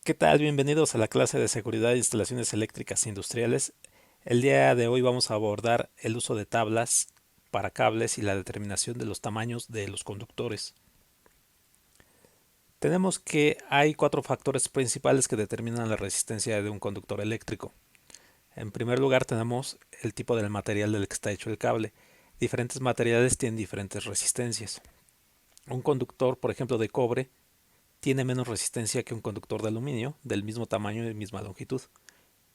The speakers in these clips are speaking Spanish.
¿Qué tal? Bienvenidos a la clase de seguridad de instalaciones eléctricas industriales. El día de hoy vamos a abordar el uso de tablas para cables y la determinación de los tamaños de los conductores. Tenemos que hay cuatro factores principales que determinan la resistencia de un conductor eléctrico. En primer lugar tenemos el tipo del material del que está hecho el cable. Diferentes materiales tienen diferentes resistencias. Un conductor, por ejemplo, de cobre, tiene menos resistencia que un conductor de aluminio del mismo tamaño y misma longitud.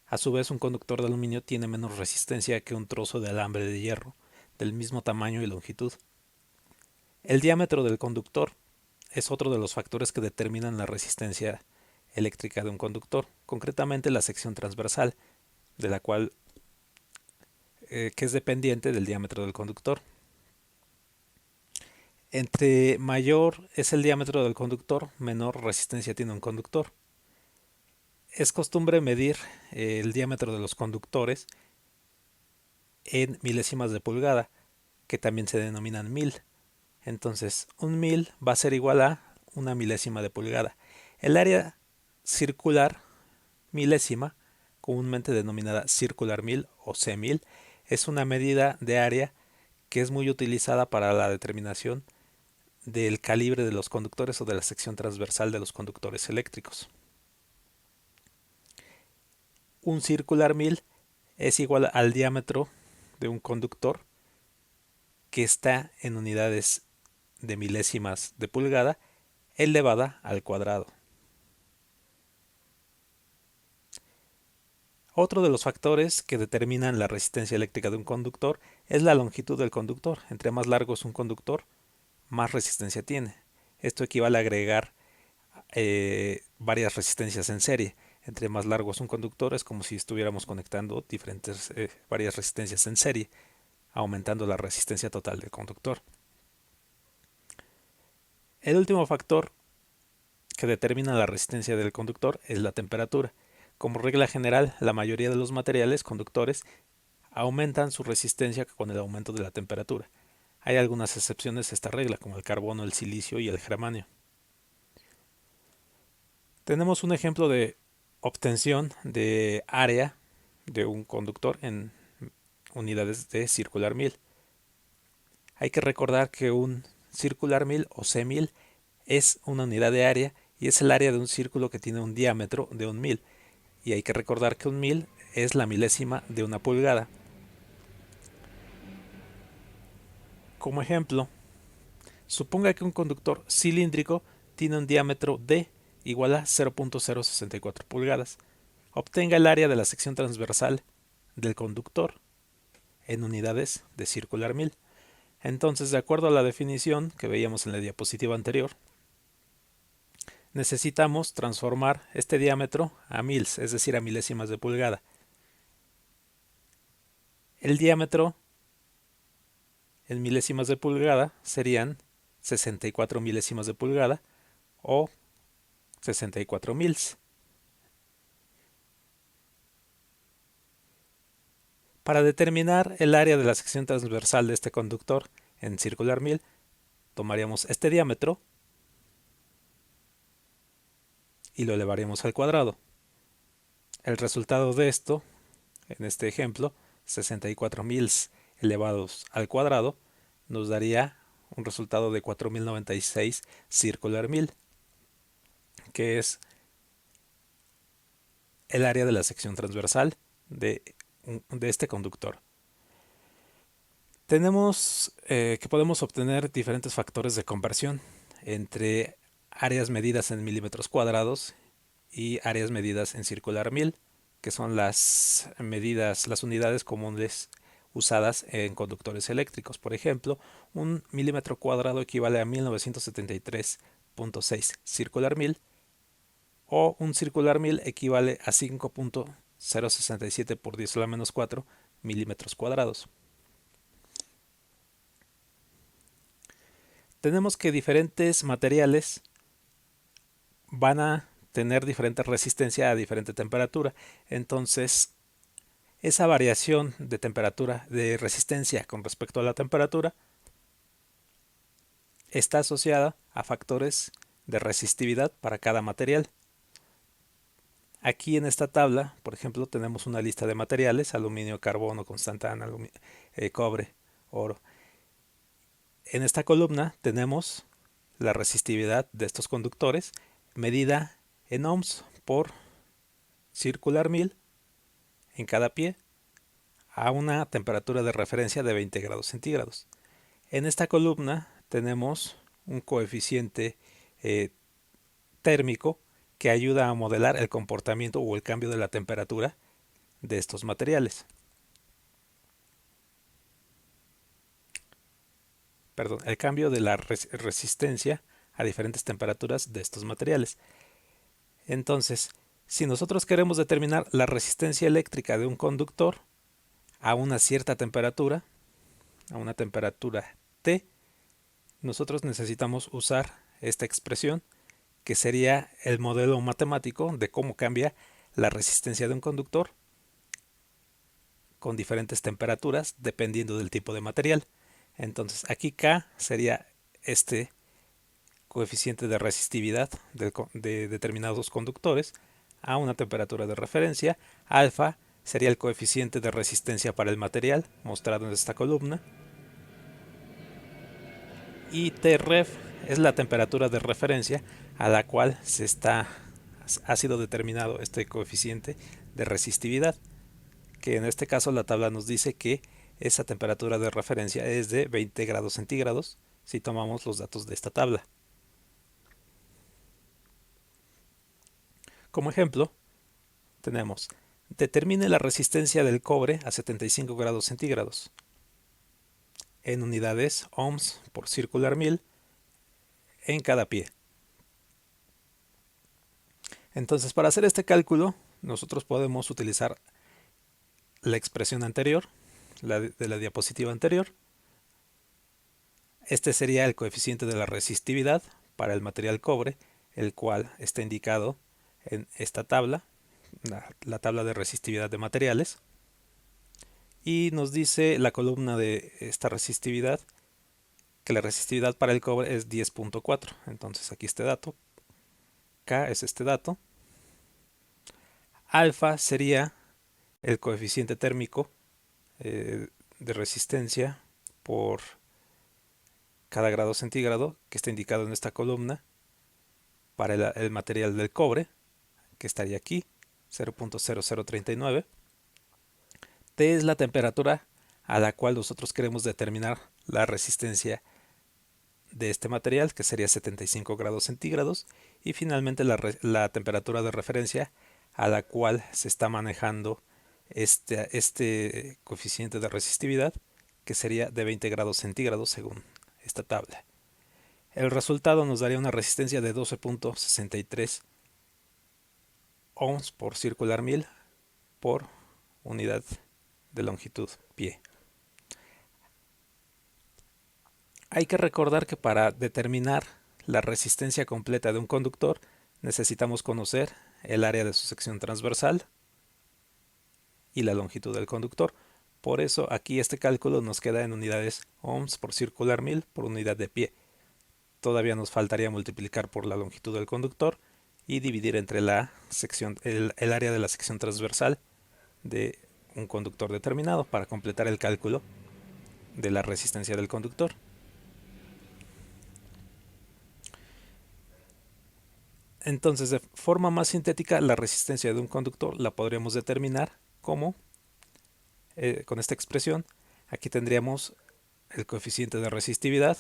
A su vez, un conductor de aluminio tiene menos resistencia que un trozo de alambre de hierro, del mismo tamaño y longitud. El diámetro del conductor es otro de los factores que determinan la resistencia eléctrica de un conductor, concretamente la sección transversal, de la cual que es dependiente del diámetro del conductor. Entre mayor es el diámetro del conductor, menor resistencia tiene un conductor. Es costumbre medir el diámetro de los conductores en milésimas de pulgada, que también se denominan mil. Entonces, un mil va a ser igual a una milésima de pulgada. El área circular milésima, comúnmente denominada circular mil o C1000, es una medida de área que es muy utilizada para la determinación del calibre de los conductores o de la sección transversal de los conductores eléctricos. Un circular mil es igual al diámetro de un conductor que está en unidades de milésimas de pulgada elevada al cuadrado. Otro de los factores que determinan la resistencia eléctrica de un conductor es la longitud del conductor. Entre más largo es un conductor, más resistencia tiene. Esto equivale a agregar varias resistencias en serie. Entre más largo es un conductor, es como si estuviéramos conectando varias resistencias en serie, aumentando la resistencia total del conductor. El último factor que determina la resistencia del conductor es la temperatura. Como regla general, la mayoría de los materiales conductores aumentan su resistencia con el aumento de la temperatura. Hay algunas excepciones a esta regla, como el carbono, el silicio y el germanio. Tenemos un ejemplo de obtención de área de un conductor en unidades de circular mil. Hay que recordar que un circular mil o C1000 es una unidad de área y es el área de un círculo que tiene un diámetro de un mil. Y hay que recordar que un mil es la milésima de una pulgada. Como ejemplo, suponga que un conductor cilíndrico tiene un diámetro D igual a 0.064 pulgadas. Obtenga el área de la sección transversal del conductor en unidades de circular mil. Entonces, de acuerdo a la definición que veíamos en la diapositiva anterior, necesitamos transformar este diámetro a mils, es decir, a milésimas de pulgada. El diámetro en milésimas de pulgada serían 64 milésimas de pulgada o 64 mils. Para determinar el área de la sección transversal de este conductor en circular mil, tomaríamos este diámetro y lo elevaríamos al cuadrado. El resultado de esto, en este ejemplo, 64 mils elevados al cuadrado, nos daría un resultado de 4096 circular mil, que es el área de la sección transversal de este conductor. Tenemos que podemos obtener diferentes factores de conversión entre áreas medidas en milímetros cuadrados y áreas medidas en circular mil, que son las medidas, las unidades comunes usadas en conductores eléctricos. Por ejemplo, un milímetro cuadrado equivale a 1973.6 circular mil o un circular mil equivale a 5.067 por 10 a la menos 4 milímetros cuadrados. Tenemos que diferentes materiales van a tener diferente resistencia a diferente temperatura. Entonces, esa variación de temperatura, de resistencia con respecto a la temperatura, está asociada a factores de resistividad para cada material. Aquí en esta tabla, por ejemplo, tenemos una lista de materiales: aluminio, carbono, constantana, cobre, oro. En esta columna tenemos la resistividad de estos conductores medida en ohms por circular 1000 en cada pie a una temperatura de referencia de 20 grados centígrados. En esta columna tenemos un coeficiente térmico que ayuda a modelar el comportamiento o el cambio de la temperatura de estos materiales. Perdón, el cambio de la resistencia a diferentes temperaturas de estos materiales. Entonces, si nosotros queremos determinar la resistencia eléctrica de un conductor a una cierta temperatura, a una temperatura T, nosotros necesitamos usar esta expresión, que sería el modelo matemático de cómo cambia la resistencia de un conductor con diferentes temperaturas dependiendo del tipo de material. Entonces aquí K sería este coeficiente de resistividad de determinados conductores a una temperatura de referencia. Alfa sería el coeficiente de resistencia para el material mostrado en esta columna. Y Tref es la temperatura de referencia a la cual ha sido determinado este coeficiente de resistividad, que en este caso la tabla nos dice que esa temperatura de referencia es de 20 grados centígrados si tomamos los datos de esta tabla. Como ejemplo, tenemos: determine la resistencia del cobre a 75 grados centígrados en unidades ohms por circular 1000 en cada pie. Entonces, para hacer este cálculo, nosotros podemos utilizar la expresión anterior, de la diapositiva anterior. Este sería el coeficiente de la resistividad para el material cobre, el cual está indicado en esta tabla, la tabla de resistividad de materiales. Y nos dice la columna de esta resistividad que la resistividad para el cobre es 10.4. Entonces aquí este dato, K es este dato. Alfa sería el coeficiente térmico de resistencia por cada grado centígrado que está indicado en esta columna para el material del cobre, que estaría aquí, 0.0039. T es la temperatura a la cual nosotros queremos determinar la resistencia de este material, que sería 75 grados centígrados. Y finalmente la temperatura de referencia a la cual se está manejando este coeficiente de resistividad, que sería de 20 grados centígrados según esta tabla. El resultado nos daría una resistencia de 12.63 ohms por circular 1000 por unidad de longitud pie. Hay que recordar que para determinar la resistencia completa de un conductor necesitamos conocer el área de su sección transversal y la longitud del conductor. Por eso aquí este cálculo nos queda en unidades ohms por circular 1000 por unidad de pie. Todavía nos faltaría multiplicar por la longitud del conductor y dividir entre la sección, el área de la sección transversal de un conductor determinado para completar el cálculo de la resistencia del conductor. Entonces, de forma más sintética, la resistencia de un conductor la podríamos determinar como, con esta expresión. Aquí tendríamos el coeficiente de resistividad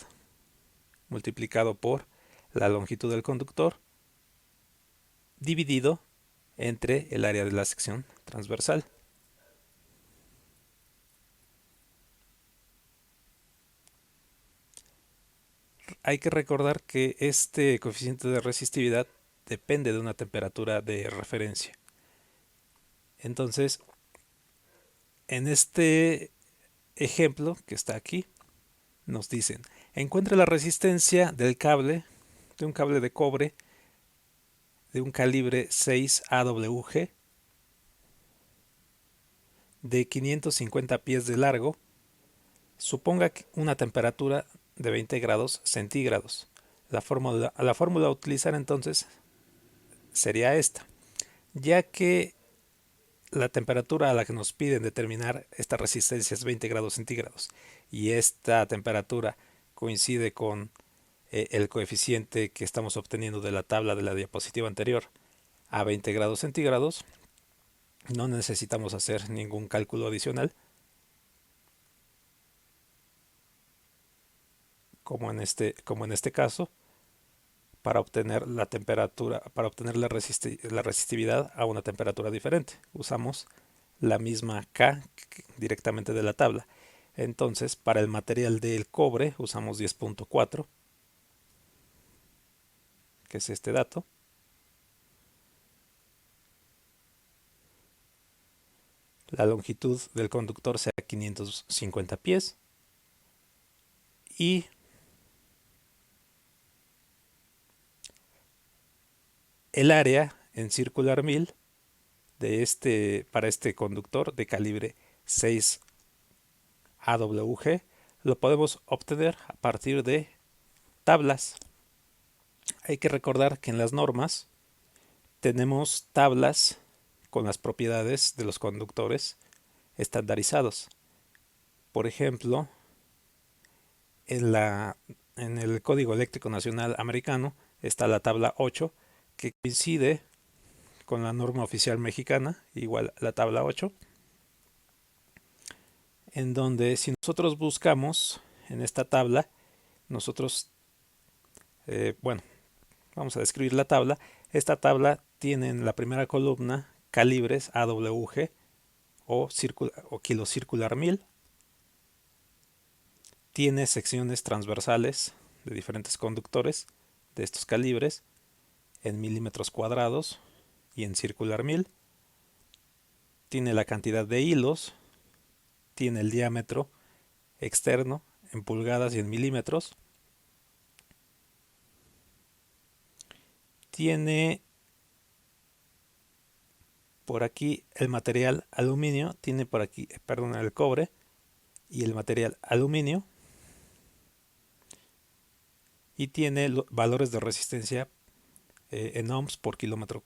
multiplicado por la longitud del conductor dividido entre el área de la sección transversal. Hay que recordar que este coeficiente de resistividad depende de una temperatura de referencia. Entonces, en este ejemplo que está aquí, nos dicen: encuentre la resistencia del cable, de un cable de cobre de un calibre 6 AWG de 550 pies de largo. Suponga una temperatura de 20 grados centígrados. La fórmula a utilizar entonces sería esta. Ya que la temperatura a la que nos piden determinar esta resistencia es 20 grados centígrados y esta temperatura coincide con el coeficiente que estamos obteniendo de la tabla de la diapositiva anterior a 20 grados centígrados, no necesitamos hacer ningún cálculo adicional, como en este caso, para obtener la temperatura, para obtener la resistividad a una temperatura diferente. Usamos la misma K directamente de la tabla. Entonces, para el material del cobre usamos 10.4, que es este dato. La longitud del conductor sea 550 pies. Y el área en circular 1000 para este conductor de calibre 6 AWG lo podemos obtener a partir de tablas. Hay que recordar que en las normas tenemos tablas con las propiedades de los conductores estandarizados. Por ejemplo, en el Código Eléctrico Nacional Americano está la tabla 8, que coincide con la norma oficial mexicana, igual la tabla 8, en donde si nosotros buscamos en esta tabla, nosotros, bueno, vamos a describir la tabla. Esta tabla tiene en la primera columna calibres AWG o kilo circular 1000. Tiene secciones transversales de diferentes conductores de estos calibres en milímetros cuadrados y en circular 1000. Tiene la cantidad de hilos, tiene el diámetro externo en pulgadas y en milímetros. Tiene por aquí el material aluminio, tiene por aquí, perdón, el cobre y el material aluminio, y tiene valores de resistencia en ohms por kilómetro,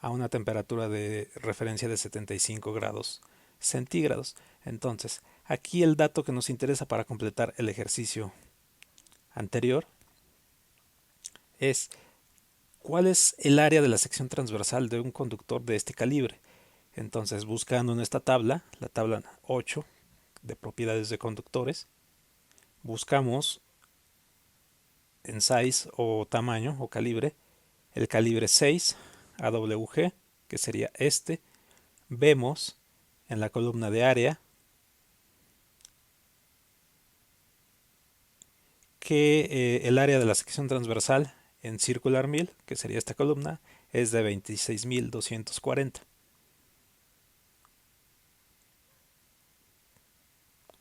a una temperatura de referencia de 75 grados centígrados. Entonces, aquí el dato que nos interesa para completar el ejercicio anterior es cuál es el área de la sección transversal de un conductor de este calibre. Entonces, buscando en esta tabla, la tabla 8 de propiedades de conductores, buscamos en size o tamaño o calibre el calibre 6 AWG, que sería este. Vemos en la columna de área que el área de la sección transversal en circular 1000, que sería esta columna, es de 26.240.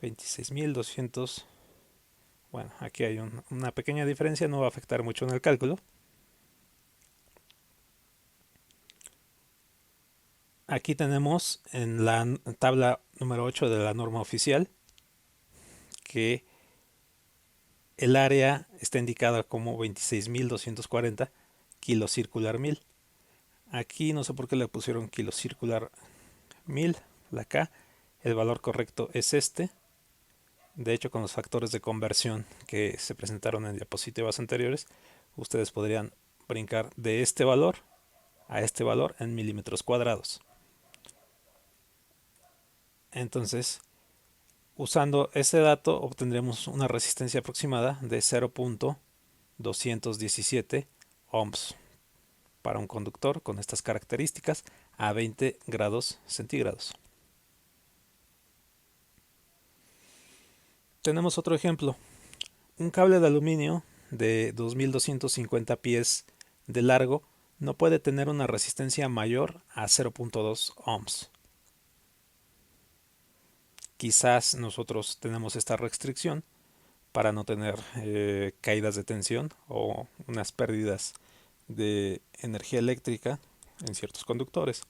26.200. Bueno, aquí hay una pequeña diferencia, no va a afectar mucho en el cálculo. Aquí tenemos en la tabla número 8 de la norma oficial que el área está indicada como 26.240 kilos circular 1000. Aquí no sé por qué le pusieron kilo circular 1000, la K. El valor correcto es este. De hecho, con los factores de conversión que se presentaron en diapositivas anteriores, ustedes podrían brincar de este valor a este valor en milímetros cuadrados. Entonces, usando ese dato obtendremos una resistencia aproximada de 0.217 ohms para un conductor con estas características a 20 grados centígrados. Tenemos otro ejemplo. Un cable de aluminio de 2250 pies de largo no puede tener una resistencia mayor a 0.2 ohms. Quizás nosotros tenemos esta restricción para no tener caídas de tensión o unas pérdidas de energía eléctrica en ciertos conductores.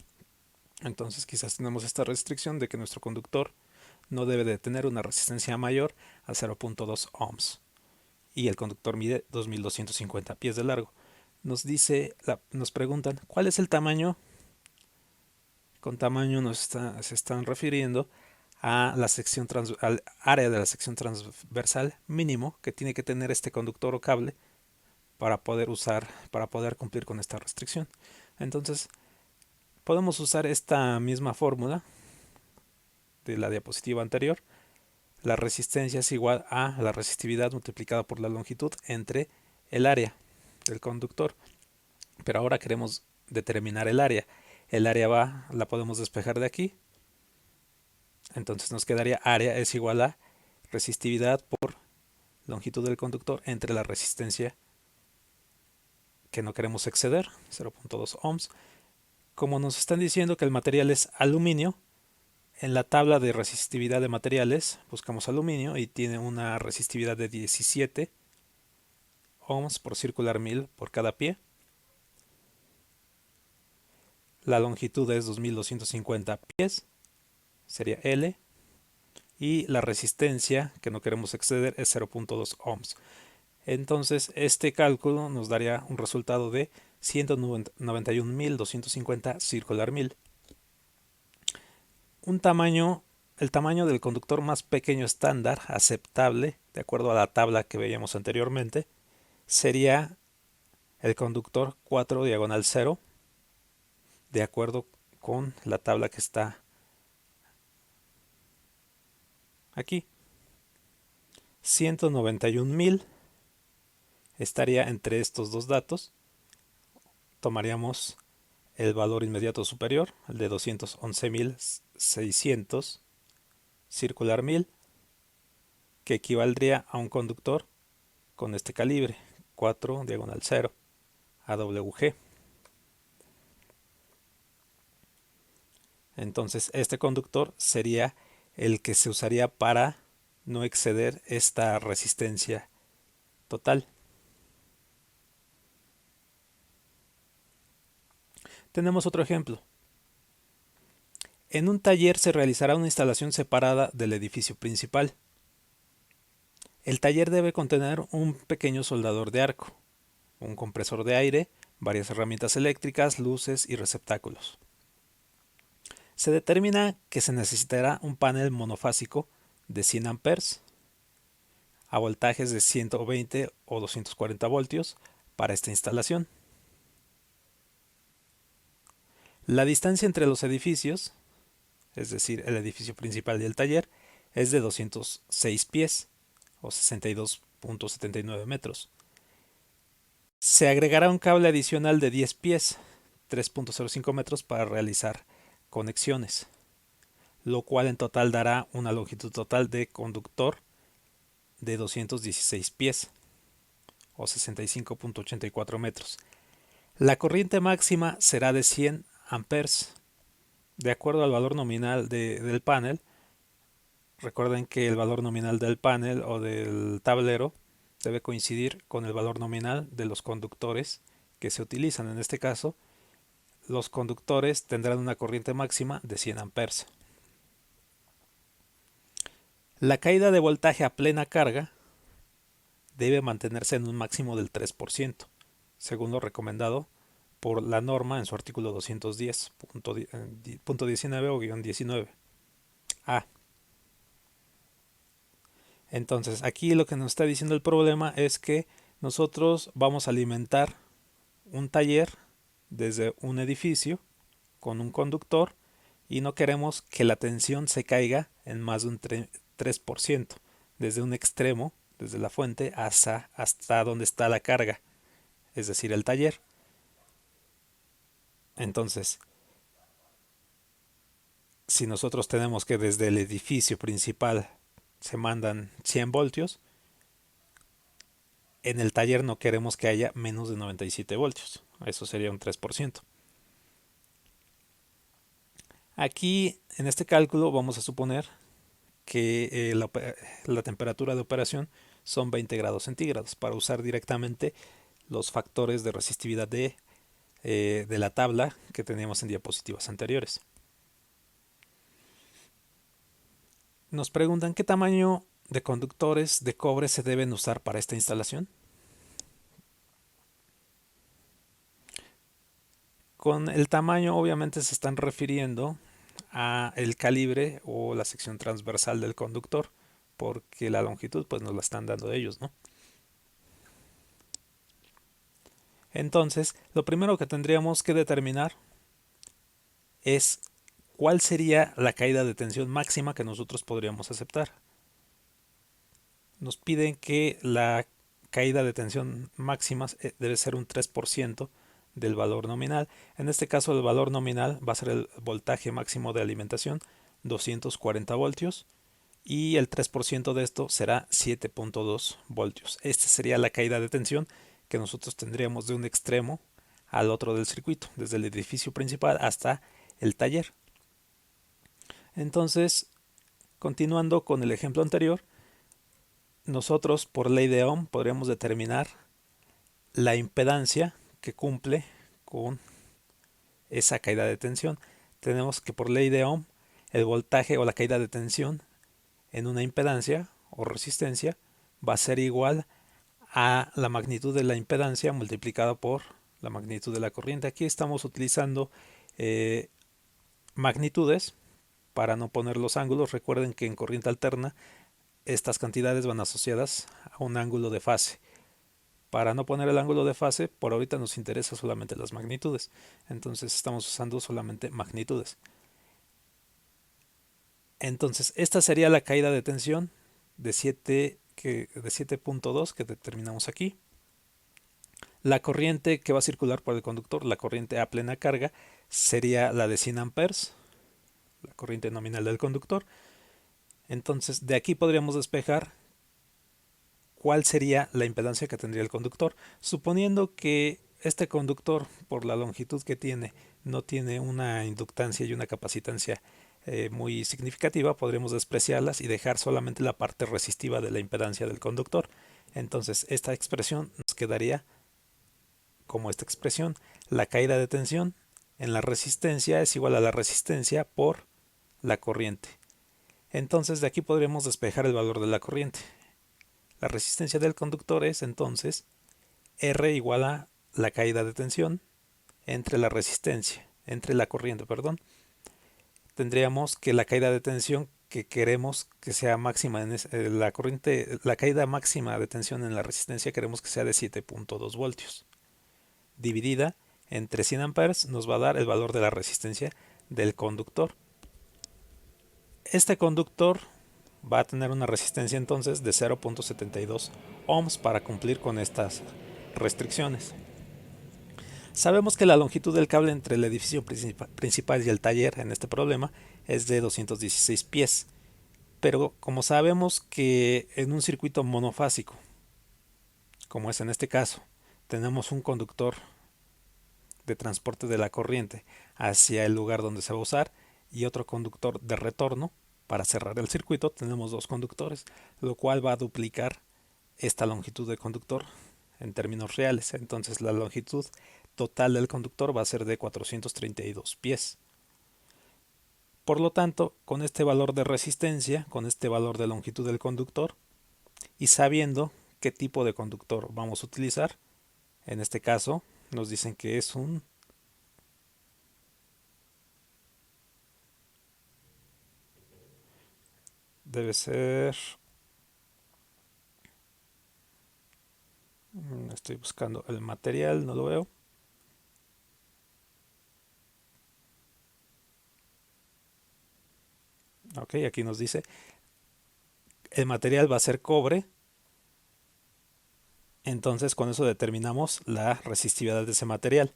Entonces quizás tenemos esta restricción de que nuestro conductor no debe de tener una resistencia mayor a 0.2 ohms y el conductor mide 2250 pies de largo. nos preguntan cuál es el tamaño. Con tamaño se están refiriendo a al área de la sección transversal mínimo que tiene que tener este conductor o cable para poder cumplir con esta restricción. Entonces, podemos usar esta misma fórmula de la diapositiva anterior. La resistencia es igual a la resistividad multiplicada por la longitud entre el área del conductor. Pero ahora queremos determinar el área. El área la podemos despejar de aquí. Entonces nos quedaría área es igual a resistividad por longitud del conductor entre la resistencia que no queremos exceder, 0.2 ohms. Como nos están diciendo que el material es aluminio, en la tabla de resistividad de materiales buscamos aluminio y tiene una resistividad de 17 ohms por circular 1000 por cada pie. La longitud es 2250 pies, sería L. Y la resistencia que no queremos exceder es 0.2 ohms. Entonces este cálculo nos daría un resultado de 191.250 circular 1000. El tamaño del conductor más pequeño estándar aceptable, de acuerdo a la tabla que veíamos anteriormente, sería el conductor 4 diagonal 0, de acuerdo con la tabla que está aquí. 191.000 estaría entre estos dos datos. Tomaríamos el valor inmediato superior, el de 211.600 circular 1000, que equivaldría a un conductor con este calibre, 4 diagonal 0 AWG. Entonces este conductor sería el que se usaría para no exceder esta resistencia total. Tenemos otro ejemplo. En un taller se realizará una instalación separada del edificio principal. El taller debe contener un pequeño soldador de arco, un compresor de aire, varias herramientas eléctricas, luces y receptáculos. Se determina que se necesitará un panel monofásico de 100 amperes a voltajes de 120 o 240 voltios para esta instalación. La distancia entre los edificios, es decir, el edificio principal y el taller, es de 206 pies o 62.79 metros. Se agregará un cable adicional de 10 pies, 3.05 metros para realizar conexiones, lo cual en total dará una longitud total de conductor de 216 pies o 65.84 metros. La corriente máxima será de 100 amperes. De acuerdo al valor nominal del panel, recuerden que el valor nominal del panel o del tablero debe coincidir con el valor nominal de los conductores que se utilizan. En este caso, los conductores tendrán una corriente máxima de 100 amperes. La caída de voltaje a plena carga debe mantenerse en un máximo del 3%, según lo recomendado por la norma en su artículo 210.19 o -19. A. Entonces, aquí lo que nos está diciendo el problema es que nosotros vamos a alimentar un taller desde un edificio con un conductor y no queremos que la tensión se caiga en más de un 3%, desde un extremo, desde la fuente, hasta donde está la carga, es decir, el taller. Entonces, si nosotros tenemos que desde el edificio principal se mandan 100 voltios, en el taller no queremos que haya menos de 97 voltios. Eso sería un 3%. Aquí, en este cálculo, vamos a suponer que la temperatura de operación son 20 grados centígrados para usar directamente los factores de resistividad de la tabla que teníamos en diapositivas anteriores. Nos preguntan qué tamaño de conductores de cobre se deben usar para esta instalación. Con el tamaño obviamente se están refiriendo a el calibre o la sección transversal del conductor, porque la longitud pues nos la están dando ellos, ¿no? Entonces, lo primero que tendríamos que determinar es cuál sería la caída de tensión máxima que nosotros podríamos aceptar. Nos piden que la caída de tensión máxima debe ser un 3% del valor nominal. En este caso el valor nominal va a ser el voltaje máximo de alimentación, 240 voltios, y el 3% de esto será 7.2 voltios. Esta sería la caída de tensión que nosotros tendríamos de un extremo al otro del circuito, desde el edificio principal hasta el taller. Entonces, continuando con el ejemplo anterior, nosotros por ley de Ohm podríamos determinar la impedancia que cumple con esa caída de tensión. Tenemos que por ley de Ohm el voltaje o la caída de tensión en una impedancia o resistencia va a ser igual a la magnitud de la impedancia multiplicada por la magnitud de la corriente. Aquí estamos utilizando magnitudes para no poner los ángulos. Recuerden que en corriente alterna estas cantidades van asociadas a un ángulo de fase. Para no poner el ángulo de fase, por ahorita nos interesa solamente las magnitudes. Entonces estamos usando solamente magnitudes. Entonces, esta sería la caída de tensión de 7.2 que determinamos aquí. La corriente que va a circular por el conductor, la corriente a plena carga, sería la de 100 amperes, la corriente nominal del conductor. Entonces, de aquí podríamos despejar cuál sería la impedancia que tendría el conductor, suponiendo que este conductor, por la longitud que tiene, no tiene una inductancia y una capacitancia muy significativa, podríamos despreciarlas y dejar solamente la parte resistiva de la impedancia del conductor. Entonces, esta expresión nos quedaría como esta expresión: la caída de tensión en la resistencia es igual a la resistencia por la corriente. Entonces, de aquí podríamos despejar el valor de la corriente. La resistencia del conductor es entonces R igual a la caída de tensión entre la resistencia, entre la corriente, perdón. Tendríamos que la caída de tensión que queremos que sea máxima en la corriente, la caída máxima de tensión en la resistencia queremos que sea de 7.2 voltios. Dividida entre 100 amperes nos va a dar el valor de la resistencia del conductor. Este conductor va a tener una resistencia entonces de 0.72 ohms para cumplir con estas restricciones. Sabemos que la longitud del cable entre el edificio principal y el taller en este problema es de 216 pies, pero como sabemos que en un circuito monofásico, como es en este caso, tenemos un conductor de transporte de la corriente hacia el lugar donde se va a usar y otro conductor de retorno, para cerrar el circuito tenemos dos conductores, lo cual va a duplicar esta longitud de conductor en términos reales. Entonces la longitud total del conductor va a ser de 432 pies. Por lo tanto, con este valor de resistencia, con este valor de longitud del conductor y sabiendo qué tipo de conductor vamos a utilizar, en este caso nos dicen que es un debe ser, estoy buscando el material, no lo veo. Ok, aquí nos dice el material va a ser cobre. Entonces con eso determinamos la resistividad de ese material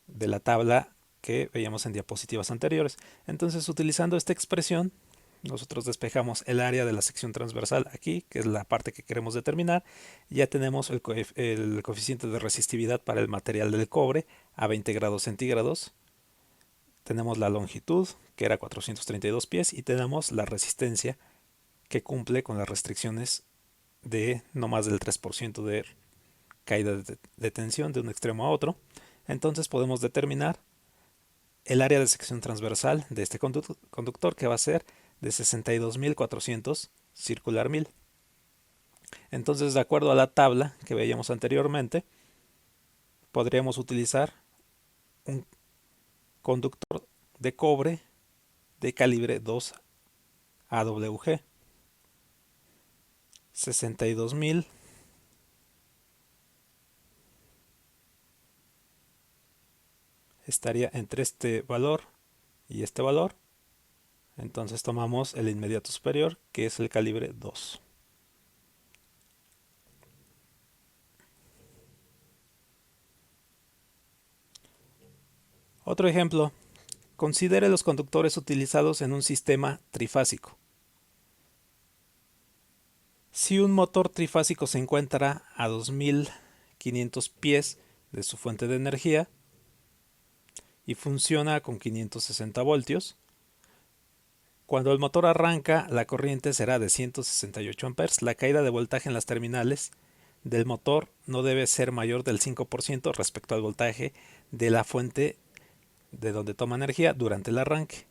de la tabla que veíamos en diapositivas anteriores. Entonces, utilizando esta expresión, nosotros despejamos el área de la sección transversal aquí, que es la parte que queremos determinar. Ya tenemos el coeficiente de resistividad para el material del cobre a 20 grados centígrados. Tenemos la longitud, que era 432 pies, y tenemos la resistencia, que cumple con las restricciones de no más del 3% de caída de tensión de un extremo a otro. Entonces podemos determinar el área de sección transversal de este conductor, que va a ser de 62.400 circular 1000. Entonces, de acuerdo a la tabla que veíamos anteriormente, podríamos utilizar un conductor de cobre de calibre 2 AWG. 62.000 estaría entre este valor y este valor. Entonces tomamos el inmediato superior, que es el calibre 2. Otro ejemplo. Considere los conductores utilizados en un sistema trifásico. Si un motor trifásico se encuentra a 2500 pies de su fuente de energía y funciona con 560 voltios, cuando el motor arranca, la corriente será de 168 amperes. La caída de voltaje en las terminales del motor no debe ser mayor del 5% respecto al voltaje de la fuente de donde toma energía durante el arranque.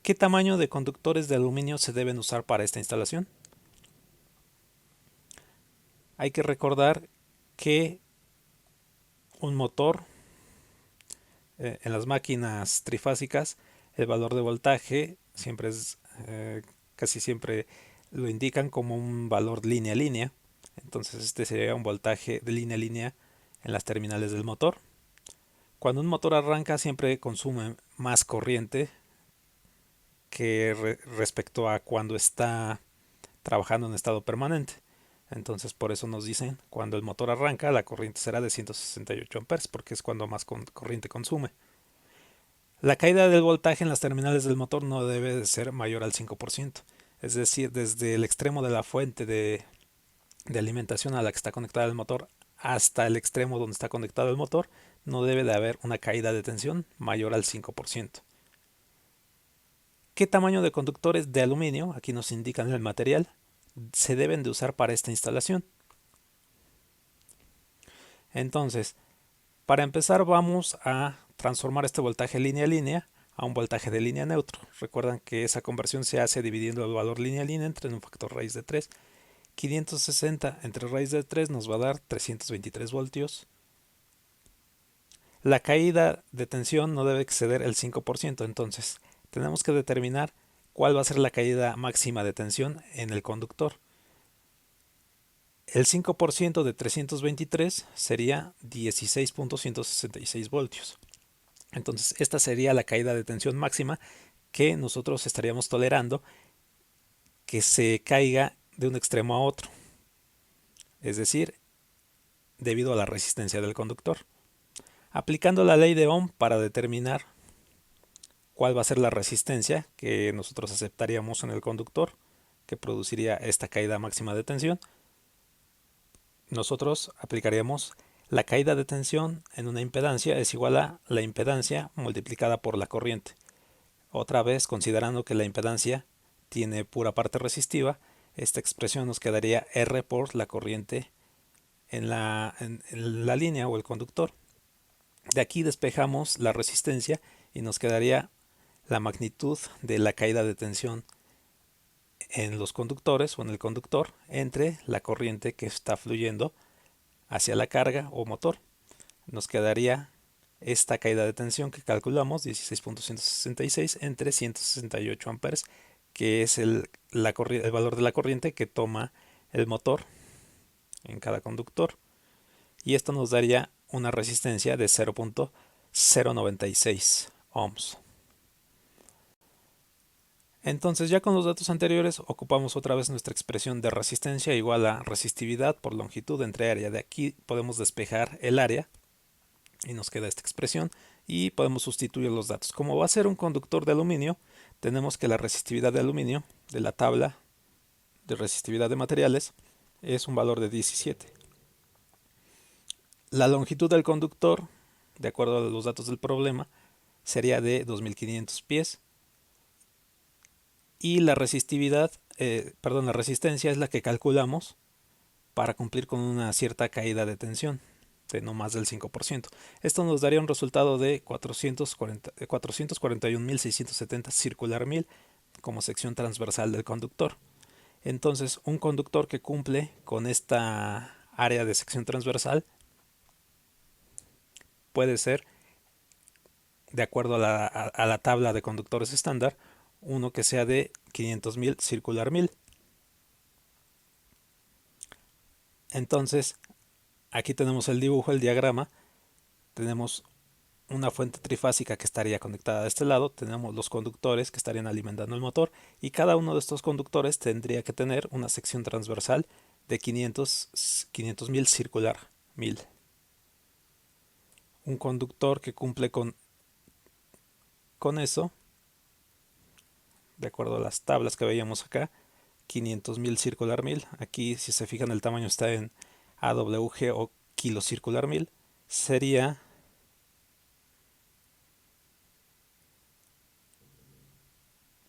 ¿Qué tamaño de conductores de aluminio se deben usar para esta instalación? Hay que recordar que un motor en las máquinas trifásicas, el valor de voltaje siempre es casi siempre lo indican como un valor línea a línea. Entonces este sería un voltaje de línea a línea en las terminales del motor. Cuando un motor arranca siempre consume más corriente que respecto a cuando está trabajando en estado permanente. Entonces por eso nos dicen, cuando el motor arranca la corriente será de 168 amperes porque es cuando más corriente consume. La caída del voltaje en las terminales del motor no debe de ser mayor al 5%. Es decir, desde el extremo de la fuente de alimentación a la que está conectada el motor hasta el extremo donde está conectado el motor, no debe de haber una caída de tensión mayor al 5%. ¿Qué tamaño de conductores de aluminio, aquí nos indican el material, se deben de usar para esta instalación? Entonces, para empezar vamos a transformar este voltaje línea a línea a un voltaje de línea neutro. Recuerdan que esa conversión se hace dividiendo el valor línea a línea entre un factor raíz de 3. 560 entre raíz de 3 nos va a dar 323 voltios. La caída de tensión no debe exceder el 5%, entonces tenemos que determinar cuál va a ser la caída máxima de tensión en el conductor. El 5% de 323 sería 16.166 voltios. Entonces esta sería la caída de tensión máxima que nosotros estaríamos tolerando que se caiga de un extremo a otro. Es decir, debido a la resistencia del conductor. Aplicando la ley de Ohm para determinar cuál va a ser la resistencia que nosotros aceptaríamos en el conductor que produciría esta caída máxima de tensión, nosotros aplicaríamos la caída de tensión en una impedancia es igual a la impedancia multiplicada por la corriente. Otra vez, considerando que la impedancia tiene pura parte resistiva, esta expresión nos quedaría R por la corriente en la línea o el conductor. De aquí despejamos la resistencia y nos quedaría la magnitud de la caída de tensión en los conductores o en el conductor entre la corriente que está fluyendo hacia la carga o motor. Nos quedaría esta caída de tensión que calculamos, 16.166 entre 168 amperes, que es el valor de la corriente que toma el motor en cada conductor. Y esto nos daría una resistencia de 0.096 ohms. Entonces ya con los datos anteriores ocupamos otra vez nuestra expresión de resistencia igual a resistividad por longitud entre área. De aquí podemos despejar el área y nos queda esta expresión y podemos sustituir los datos. Como va a ser un conductor de aluminio, tenemos que la resistividad de aluminio de la tabla de resistividad de materiales es un valor de 17. La longitud del conductor, de acuerdo a los datos del problema, sería de 2500 pies. Y la resistividad, la resistencia es la que calculamos para cumplir con una cierta caída de tensión de no más del 5%. Esto nos daría un resultado de 441.670 circular 1000 como sección transversal del conductor. Entonces, un conductor que cumple con esta área de sección transversal puede ser de acuerdo a la tabla de conductores estándar, uno que sea de 500.000 circular 1000. Entonces, aquí tenemos el dibujo, el diagrama. Tenemos una fuente trifásica que estaría conectada de este lado, tenemos los conductores que estarían alimentando el motor y cada uno de estos conductores tendría que tener una sección transversal de 500.000 circular 1000. Un conductor que cumple con eso, de acuerdo a las tablas que veíamos acá, 500.000 circular 1000, aquí si se fijan el tamaño está en AWG o kilo circular 1000, sería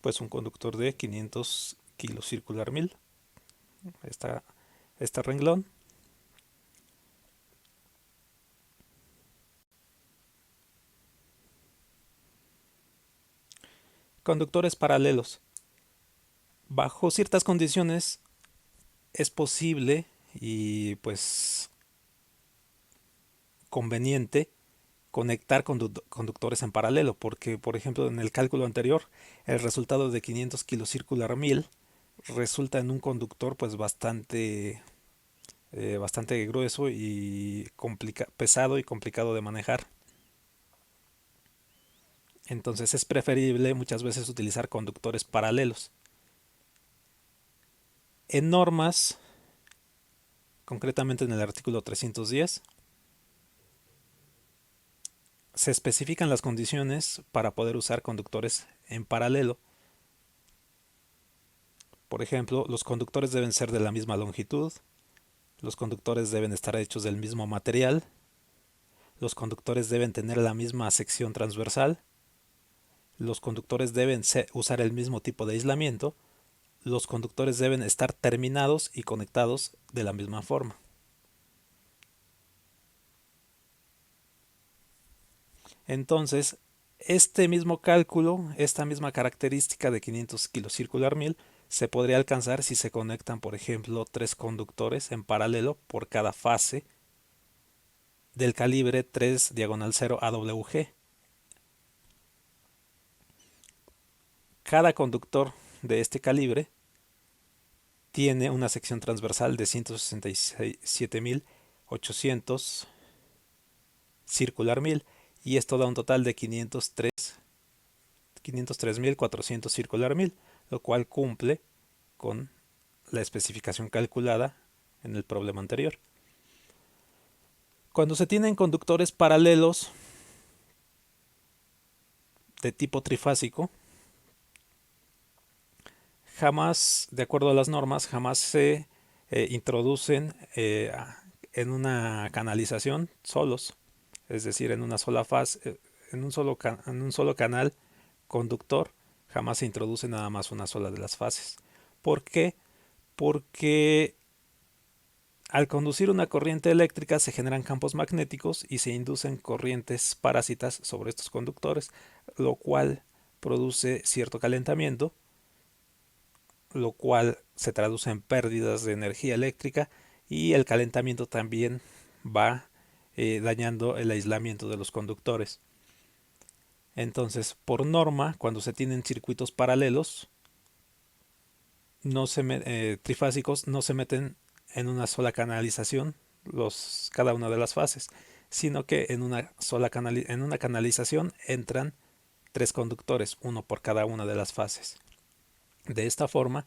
pues un conductor de 500 kilos circular 1000. Este renglón. Conductores paralelos. Bajo ciertas condiciones es posible y pues conveniente conectar conductores en paralelo, porque por ejemplo en el cálculo anterior el resultado de 500 kilos circular 1000 resulta en un conductor pues bastante grueso y pesado y complicado de manejar. Entonces es preferible muchas veces utilizar conductores paralelos. En normas, concretamente en el artículo 310, se especifican las condiciones para poder usar conductores en paralelo. Por ejemplo, los conductores deben ser de la misma longitud, los conductores deben estar hechos del mismo material, los conductores deben tener la misma sección transversal, los conductores deben usar el mismo tipo de aislamiento, los conductores deben estar terminados y conectados de la misma forma. Entonces, este mismo cálculo, esta misma característica de 500 kilos circular 1000, se podría alcanzar si se conectan, por ejemplo, tres conductores en paralelo por cada fase del calibre 3 diagonal 0 AWG. Cada conductor de este calibre tiene una sección transversal de 167.800 circular 1000 y esto da un total de 503.400 circular 1000, lo cual cumple con la especificación calculada en el problema anterior. Cuando se tienen conductores paralelos de tipo trifásico, jamás, de acuerdo a las normas, jamás se introducen en una canalización solos, es decir, en una sola fase, en un solo canal conductor, jamás se introduce nada más una sola de las fases. ¿Por qué? Porque al conducir una corriente eléctrica se generan campos magnéticos y se inducen corrientes parásitas sobre estos conductores, lo cual produce cierto calentamiento, lo cual se traduce en pérdidas de energía eléctrica y el calentamiento también va dañando el aislamiento de los conductores. Entonces, por norma, cuando se tienen circuitos paralelos, trifásicos, no se meten en una sola canalización cada una de las fases, sino que en una canalización entran tres conductores, uno por cada una de las fases. De esta forma,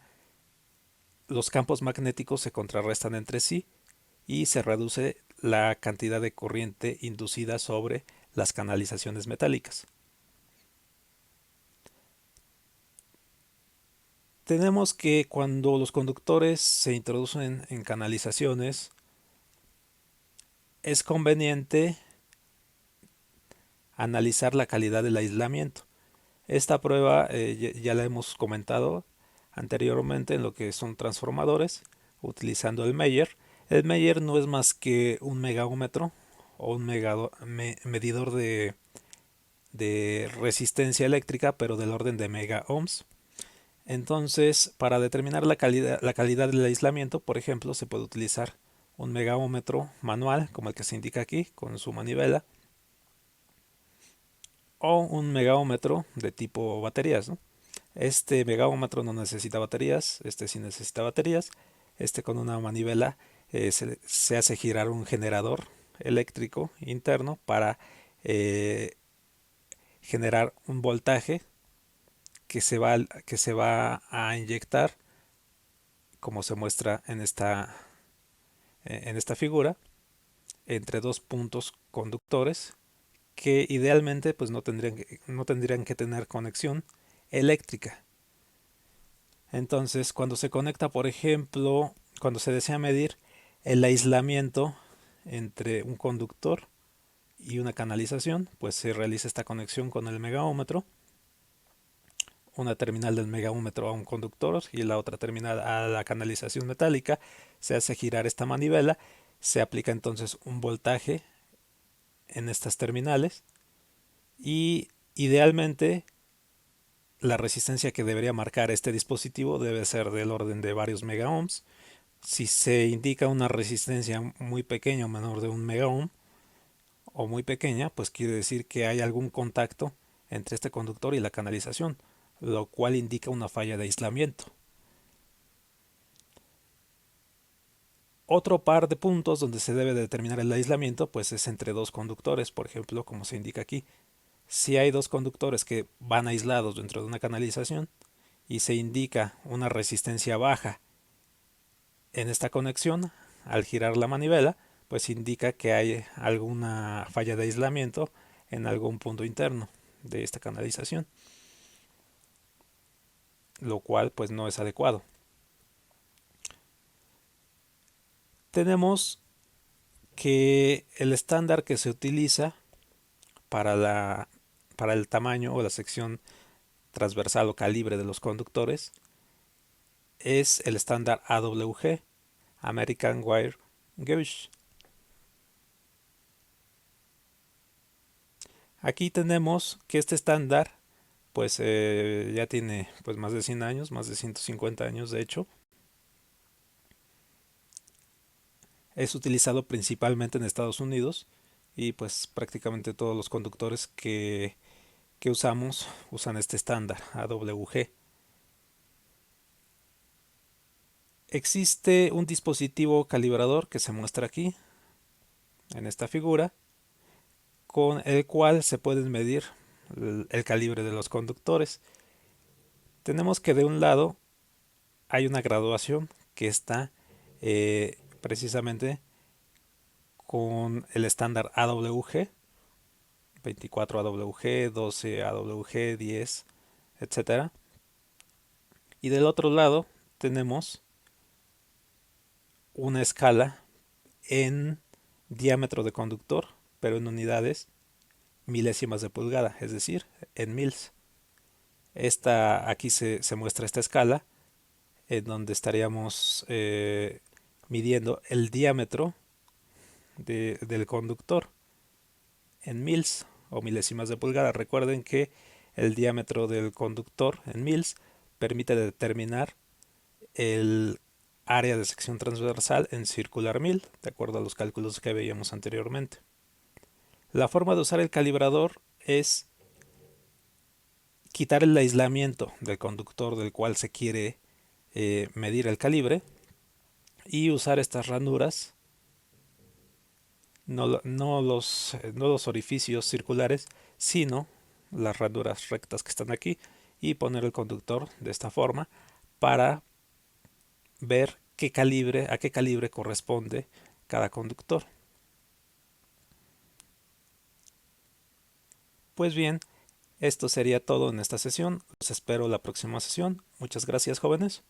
los campos magnéticos se contrarrestan entre sí y se reduce la cantidad de corriente inducida sobre las canalizaciones metálicas. Tenemos que cuando los conductores se introducen en canalizaciones, es conveniente analizar la calidad del aislamiento. Esta prueba ya la hemos comentado anteriormente en lo que son transformadores, utilizando el Meyer. El Meyer no es más que un megaómetro o un medidor de resistencia eléctrica, pero del orden de mega ohms. Entonces, para determinar la calidad del aislamiento, por ejemplo, se puede utilizar un megaómetro manual, como el que se indica aquí, con su manivela, o un megaómetro de tipo baterías, ¿no? Este megaómetro no necesita baterías, este sí necesita baterías. Este con una manivela se hace girar un generador eléctrico interno para eh, generar un voltaje que se va a inyectar, como se muestra en esta figura, entre dos puntos conductores que idealmente pues no tendrían que tener conexión eléctrica. Entonces, cuando se conecta, por ejemplo, cuando se desea medir el aislamiento entre un conductor y una canalización, pues se realiza esta conexión con el megaómetro, una terminal del megaómetro a un conductor y la otra terminal a la canalización metálica. Se hace girar esta manivela, se aplica entonces un voltaje en estas terminales y idealmente la resistencia que debería marcar este dispositivo debe ser del orden de varios megaohms. Si se indica una resistencia muy pequeña o menor de un megaohm o muy pequeña, pues quiere decir que hay algún contacto entre este conductor y la canalización, lo cual indica una falla de aislamiento. Otro par de puntos donde se debe determinar el aislamiento pues es entre dos conductores, por ejemplo, como se indica aquí. Si hay dos conductores que van aislados dentro de una canalización y se indica una resistencia baja en esta conexión, al girar la manivela, pues indica que hay alguna falla de aislamiento en algún punto interno de esta canalización, lo cual pues no es adecuado. Tenemos que el estándar que se utiliza para para el tamaño o la sección transversal o calibre de los conductores es el estándar AWG, American Wire Gauge. Aquí tenemos que este estándar pues ya tiene pues más de 100 años, más de 150 años de hecho. Es utilizado principalmente en Estados Unidos y pues prácticamente todos los conductores que usamos usan este estándar AWG. Existe un dispositivo calibrador que se muestra aquí en esta figura, con el cual se pueden medir el calibre de los conductores. Tenemos que de un lado hay una graduación que está precisamente con el estándar AWG, 24 AWG, 12 AWG, 10, etcétera. Y del otro lado tenemos una escala en diámetro de conductor, pero en unidades milésimas de pulgada, es decir, en mils. Aquí se muestra esta escala en donde estaríamos midiendo el diámetro del conductor en mils o milésimas de pulgada. Recuerden que el diámetro del conductor en mils permite determinar el área de sección transversal en circular mil, de acuerdo a los cálculos que veíamos anteriormente. La forma de usar el calibrador es quitar el aislamiento del conductor del cual se quiere medir el calibre y usar estas ranuras, no los orificios circulares, sino las ranuras rectas que están aquí, y poner el conductor de esta forma para ver a qué calibre corresponde cada conductor. Pues bien, esto sería todo en esta sesión. Los espero la próxima sesión. Muchas gracias, jóvenes.